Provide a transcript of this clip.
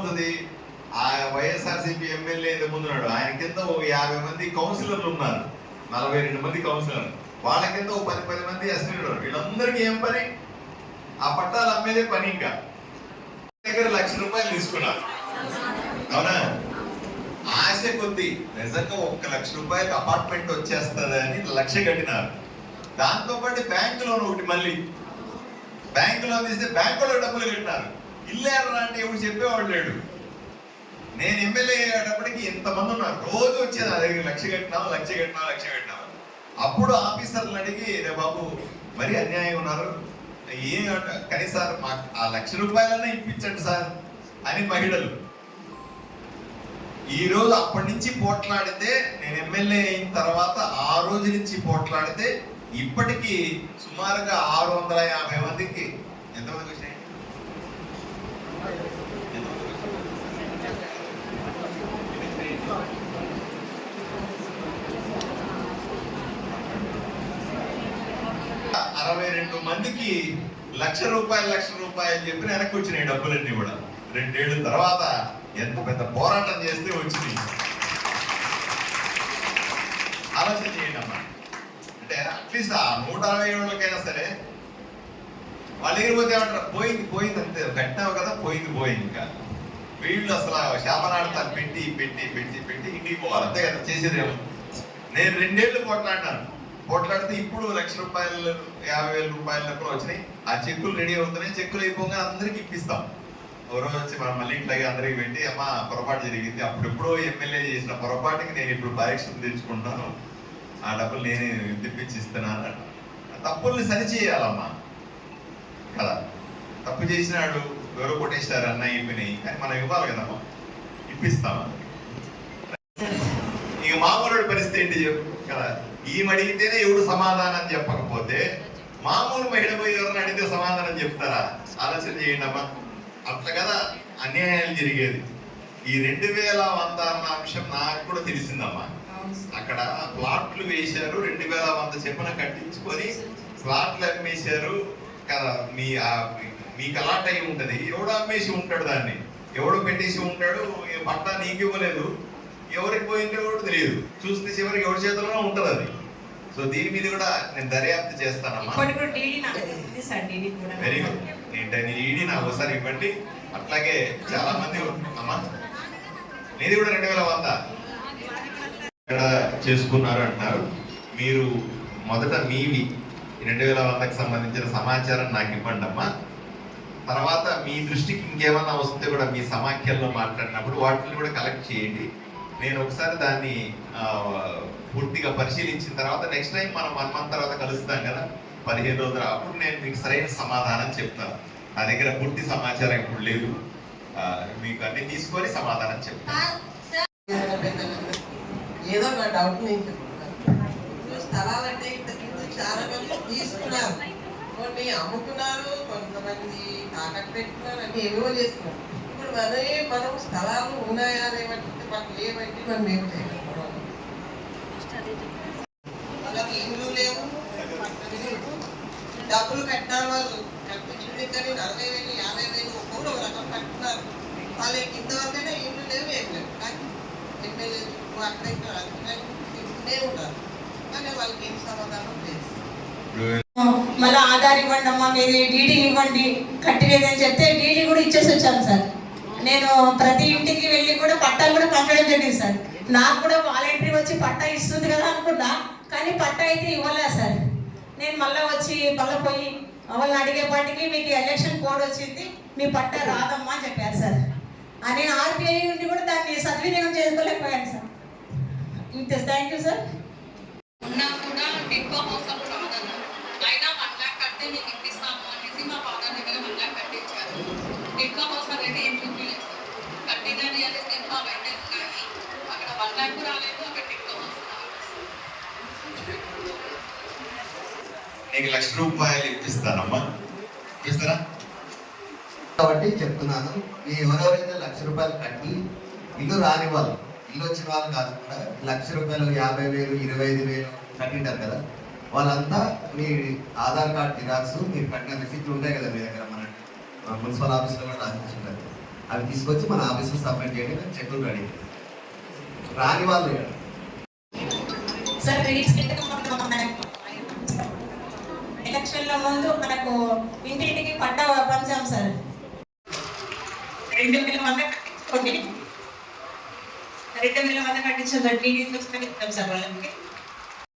ఏమవుతుంది, ఆ వైఎస్ఆర్సీపీ ఎమ్మెల్యే ముందున్నాడు, ఆయన కింద ఓ 50 మంది కౌన్సిలర్లు ఉన్నారు, 42 మంది కౌన్సిలర్లు, వాళ్ళ కింద ఓ 10 మంది అసలు వీళ్ళందరికీ ఏం పని, ఆ పట్టాలు అమ్మేదే పని. ఇంకా దగ్గర ₹1,00,000 తీసుకున్నారు. అవునా? ఆశ కొద్ది నిజంగా ₹1,00,000 అపార్ట్మెంట్ వచ్చేస్తుంది అని 1,00,000 కట్టినారు. దాంతో పాటు బ్యాంక్ లోన్ ఒకటి, మళ్ళీ బ్యాంక్ లోన్ తీస్తే బ్యాంకులో డబ్బులు కట్టినారు. ఇల్లు ఎవరు అంటే ఎవరు చెప్పేవాడు లేడు. నేను ఎమ్మెల్యే అయ్యేటప్పటికి ఇంతమంది ఉన్నారు, రోజు వచ్చేది నా దగ్గర, 1,00,000 కట్టినాము, 1,00,000 కట్టినాము, 1,00,000 కట్టినాము. అప్పుడు ఆఫీసర్లు అడిగి, రే బాబు మరీ అన్యాయం ఉన్నారు, ఏమంట కనీసం మాకు ఆ ₹1,00,000 ఇప్పించండి సార్ అని మహిళలు. ఈ రోజు అప్పటి నుంచి పోట్లాడితే, నేను ఎమ్మెల్యే అయిన తర్వాత ఆ రోజు నుంచి పోట్లాడితే ఇప్పటికీ సుమారుగా 650 మందికి ఎంతమందికి వచ్చినాయి? 62 మందికి ₹1,00,000 చెప్పి వెనక్కి వచ్చినాయి డబ్బులన్నీ కూడా. 2 ఏళ్ళ తర్వాత ఎంత పెద్ద పోరాటం చేస్తే వచ్చినాయి. ఆలోచన చేయండి అమ్మా. అంటే అట్లీస్ట్ ఆ 167 సరే వాళ్ళ దగ్గర పోతే ఏమంటారు, పోయింది అంతే, కట్టినావు కదా, పోయింది. ఇంకా వీళ్ళు అసలు శాపనాడతారు, పెట్టి ఇంటికి పోవాలి, అంతే కదా చేసేదేమో. నేను 2 ఏళ్ళు పోట్లాడితే ఇప్పుడు ₹1,00,000 ₹50,000 వచ్చినాయి. ఆ చెక్కులు రెడీ అవుతున్నాయి. చెక్కులు అయిపోగా అందరికి ఇప్పిస్తాం. ఒక రోజు వచ్చి మనం మళ్ళీ ఇంట్లో అందరికి పెట్టి, అమ్మ పొరపాటు జరిగింది, అప్పుడెప్పుడో ఎమ్మెల్యే చేసిన పొరపాటుకి నేను ఇప్పుడు పరీక్షలు తెచ్చుకుంటాను, ఆ డబ్బులు నేనే తెప్పించి ఇస్తున్నాను. తప్పుల్ని సరిచేయాలమ్మా కదా. తప్పు చేసినాడు, ఎవరో కొట్టేశారు అన్న అయిపోయినాయి, కానీ మనం ఇవ్వాలి కదమ్మా, ఇప్పిస్తాం. ఇక మామూలు పరిస్థితి ఏంటి చెప్పు కదా. ఈమె అడిగితేనే ఎవడు సమాధానం చెప్పకపోతే మామూలు మహిళ పోయి ఎవరిని అడిగితే సమాధానం చెప్తారా? ఆలోచన చేయండి అమ్మా. అట్లా కదా అన్యాయాలు జరిగేది. ఈ 2,100 అన్న అంశం నాకు కూడా తెలిసిందమ్మా. అక్కడ ప్లాట్లు వేశారు, 2,100 చెప్పున కట్టించుకొని ప్లాట్లు అమ్మేశారు కదా. మీకు అలాట్ అయి ఉంటది, ఎవడో అమ్మేసి ఉంటాడు, దాన్ని ఎవడో పెట్టేసి ఉంటాడు, పట్టా నీకు ఇవ్వలేదు, ఎవరికి పోయిందో కూడా తెలియదు, చూస్తే చివరికి ఎవరి చేతిలోనే ఉంటుంది అది. సో దీని మీద కూడా నేను దర్యాప్తు చేస్తానమ్మా. Very good. నేను ఈడీ నాకు ఒకసారి ఇవ్వండి. అట్లాగే చాలా మంది అమ్మా, నీది కూడా 2,100 ఇక్కడ చేసుకున్నారు అంటున్నారు. మీరు మొదట మీవి 2,100కి సంబంధించిన సమాచారం నాకు ఇవ్వండి అమ్మా. తర్వాత మీ దృష్టికి ఇంకేమన్నా వస్తే కూడా మీ సమాఖ్యల్లో మాట్లాడినప్పుడు వాటిని కూడా కలెక్ట్ చేయండి. నేను ఒకసారి దాన్ని పూర్తిగా పరిశీలించిన తర్వాత నెక్స్ట్ టైం మనం 1 month తర్వాత కలుస్తాం కదా, 15 రోజులు, అప్పుడు నేను మీకు సరైన సమాధానం చెప్తాను. నా దగ్గర పూర్తి సమాచారం ఇప్పుడు లేదు, మీకు అన్ని తీసుకొని సమాధానం చెప్తాను. ఏదో నా డౌట్ నేను చెప్తాను. స్థలాలంటే ఇంతకుముందు చాలా మంది తీసుకున్నారు, కొన్ని అమ్ముకున్నారు, కొంతమంది తాకట్టు పెట్టుకున్నారు, అన్ని ఏమో చేస్తున్నారు. ఇప్పుడు మనం స్థలాలు ఉన్నాయా లేవంటే మనకు లేవంటే మనం ఏం చేయగలుగుతాం? వాళ్ళకి ఇల్లు లేవు, డబ్బులు పెట్టాలి, వాళ్ళు కట్టించుకునే కానీ 40,000 50,000 ఒక్కొక్కరు ఒక రకం కట్టుకున్నారు. వాళ్ళకి ఇంతవరకైనా ఇల్లు లేవు, ఏం లేవు. కానీ ఎమ్మెల్యే అక్కడ ఇక్కడ తింటూనే ఉన్నారు, కానీ వాళ్ళకి ఏం సమాధానం లేదు. మళ్ళీ ఆధార్ ఇవ్వండి అమ్మా, మీరు డీడీ ఇవ్వండి, కట్టిలేదని చెప్తే డీడీ కూడా ఇచ్చేసి వచ్చాను సార్. నేను ప్రతి ఇంటికి వెళ్ళి కూడా పట్టాలు కూడా పంచడం జరిగింది సార్. నాకు కూడా వాలంటరీ వచ్చి పట్టా ఇస్తుంది కదా అనుకున్నా, కానీ పట్టా అయితే ఇవ్వలేదు సార్. నేను మళ్ళీ పోయి వాళ్ళని అడిగేపాటికి మీకు ఎలక్షన్ కోడ్ వచ్చింది, మీ పట్టా రాదమ్మా అని చెప్పారు సార్. నేను ఆర్బీఐ నుండి కూడా దాన్ని సద్వినియోగం చేసుకోలేకపోయాను సార్. ఇంతే. Thank you sir. ఉన్నా కూడా ఎక్కువ మోసం రాదన్నారు, అయినా 1 lakh కడితే మీకు ఇప్పిస్తాము అనేసి మా ఫాదర్ దగ్గర 1 lakh కట్టించారు. ఎక్కువ మోసం అనేది ఏం చూపించలేదు సార్. కట్టినది అనేది ఎక్కువ అయితే కానీ అక్కడ 1 lakh రాలేదు, అక్కడ ఎక్కువ మోసం నీకు ₹1,00,000 ఇప్పిస్తానమ్మా, ఇస్తారా? కాబట్టి చెప్తున్నాను, మీ ఎవరెవరైతే ₹1,00,000 కట్టి ఇల్లు రాని వాళ్ళు, ఇల్లు వచ్చిన వాళ్ళు కాదు కూడా ₹1,00,000 50,000 25,000 కట్టింటారు కదా, వాళ్ళంతా మీ ఆధార్ కార్డ్ జిరాక్స్, మీరు కట్టిన రిసిప్ట్లు ఉంటాయి కదా మీ దగ్గర, మన మున్సిపల్ ఆఫీస్లో కూడా రాసిస్తుంటారు. అవి తీసుకొచ్చి మన ఆఫీస్లో సబ్మిట్ చేయండి, మేము చెక్కులు రెడీ చేస్తాం. రాని వాళ్ళు సార్ రీసెంట్గా ఎలక్షన్ల ముందు మనకు ఇంటింటికి పట్టా పంచాం సార్. 2,000 మంది కట్టించుకోండి, 2,000 మంది కట్టించాం సార్. టీడీ చూసుకొని ఇస్తాం సార్ వాళ్ళకి.